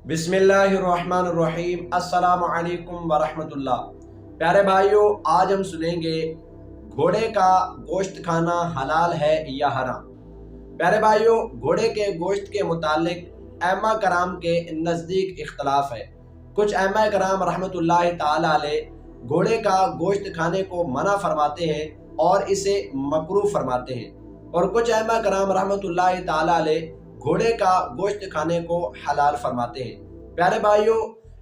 बिस्मिल्लाहिर्रहमानिर्रहीम। अस्सलामु अलैकुम वरहमतुल्लाह। प्यारे भाइयों, आज हम सुनेंगे घोड़े का गोश्त खाना हलाल है या हराम। प्यारे भाइयों, घोड़े के गोश्त के मुतालिक ऐम्मा कराम के नज़दीक इख्तलाफ है। कुछ ऐम्मा कराम रहमतुल्लाहि ताला अलैह घोड़े का गोश्त खाने को मना फरमाते हैं और इसे मकरूह फरमाते हैं, और कुछ ऐम्मा कराम रहमतुल्लाहि ताला अलैह घोड़े का गोश्त खाने को हलाल फरमाते हैं। प्यारे भाइयों,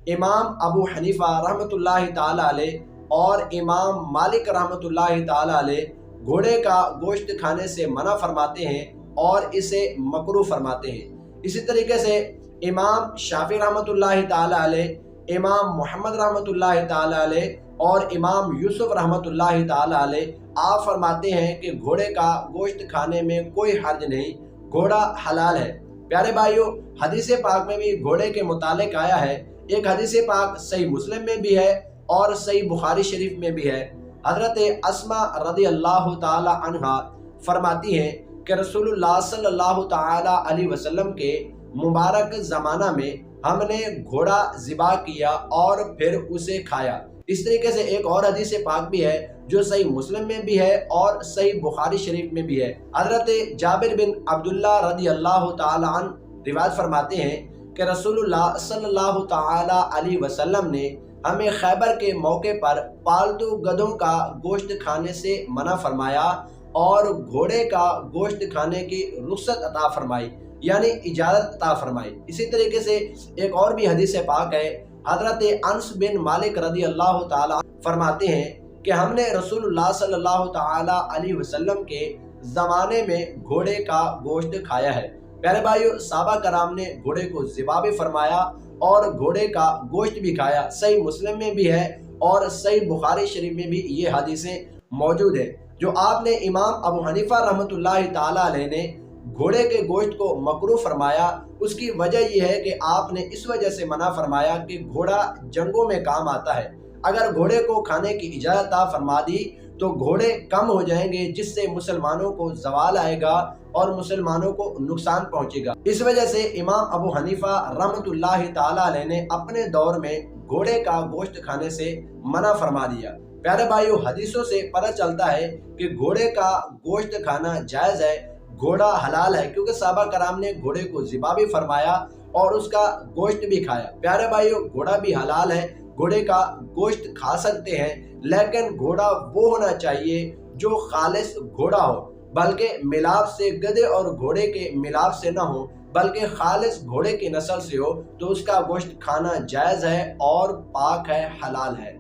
इमाम अबू हनीफा रहमतुल्लाहि ताला अलैह और इमाम मालिक रहमतुल्लाहि ताला अलैह घोड़े का गोश्त खाने से मना फरमाते हैं और इसे मकरूह फरमाते हैं। इसी तरीके से इमाम शाफी रहमतुल्लाहि ताला अलैह, इमाम मोहम्मद रहमतुल्लाहि ताला अलैह और इमाम यूसुफ रहमतुल्लाहि ताला अलैह आप फरमाते हैं कि घोड़े का गोश्त खाने में कोई हर्ज नहीं, घोड़ा हलाल है। प्यारे भाइयों, हदीस पाक में भी घोड़े के मुतालिक आया है। एक हदीस पाक सही मुस्लिम में भी है और सही बुखारी शरीफ में भी है। हजरत अस्मा रदी अल्लाह ताला अन्हा फरमाती हैं कि रसूलुल्लाह सल्लल्लाहु ताला अलैहि वसल्लम के मुबारक ज़माना में हमने घोड़ा ज़िबा किया और फिर उसे खाया। इस तरीके से एक और हदीस पाक भी है जो सही मुस्लिम में भी है और सही बुखारी शरीफ में भी है। हजरत जाबिर बिन अब्दुल्लाह रदी अल्लाह ताला अन्हु रिवायत फरमाते हैं कि रसूलुल्लाह सल्लल्लाहु ताला अलैहि वसल्लम ने हमें खैबर के मौके पर पालतू गधों का गोश्त खाने से मना फरमाया और घोड़े का गोश्त खाने की रुख्सत अता फरमाई, यानी इजाज़त अता फरमाई। इसी तरीके से एक और भी हदीस पाक है। हजरत अनस बिन मालिक रदी अल्लाह ताला फरमाते हैं कि हमने रसूलुल्लाह सल्लल्लाहु ताला अलैहि वसल्लम के ज़माने में घोड़े का गोश्त खाया है। प्यारे भाइयों, साहबा कराम ने घोड़े को ज़िबा भी फरमाया और घोड़े का गोश्त भी खाया। सही मुस्लिम में भी है और सही बुखारी शरीफ में भी ये हदीसें मौजूद है। जो आपने इमाम अबू हनीफा रहमतुल्लाहि ताला अलैह ने घोड़े के गोश्त को मकरूह फरमाया, उसकी वजह यह है कि आपने इस वजह से मना फरमाया कि घोड़ा जंगों में काम आता है। अगर घोड़े को खाने की इजाज़त फरमा दी तो घोड़े कम हो जाएंगे, जिससे मुसलमानों को जवाल आएगा और मुसलमानों को नुकसान पहुंचेगा। इस वजह से इमाम अबू हनीफा रहमतुल्लाहि ताला अलैह ने अपने दौर में घोड़े का गोश्त खाने से मना फरमा दिया। प्यारे भाइयों, हदीसों से पता चलता है कि घोड़े का गोश्त खाना जायज़ है, घोड़ा हलाल है, क्योंकि साहबा कराम ने घोड़े को ज़िबा भी फरमाया और उसका गोश्त भी खाया। प्यारे भाइयों, घोड़ा भी हलाल है, घोड़े का गोश्त खा सकते हैं, लेकिन घोड़ा वो होना चाहिए जो खालिस घोड़ा हो, बल्कि मिलाप से गधे और घोड़े के मिलाप से ना हो, बल्कि खालिस घोड़े की नस्ल से हो, तो उसका गोश्त खाना जायज़ है और पाक है, हलाल है।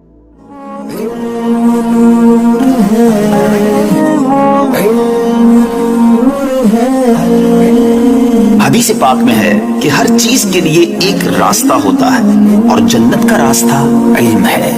हदीस पाक में है कि हर चीज के लिए एक रास्ता होता है और जन्नत का रास्ता इल्म है।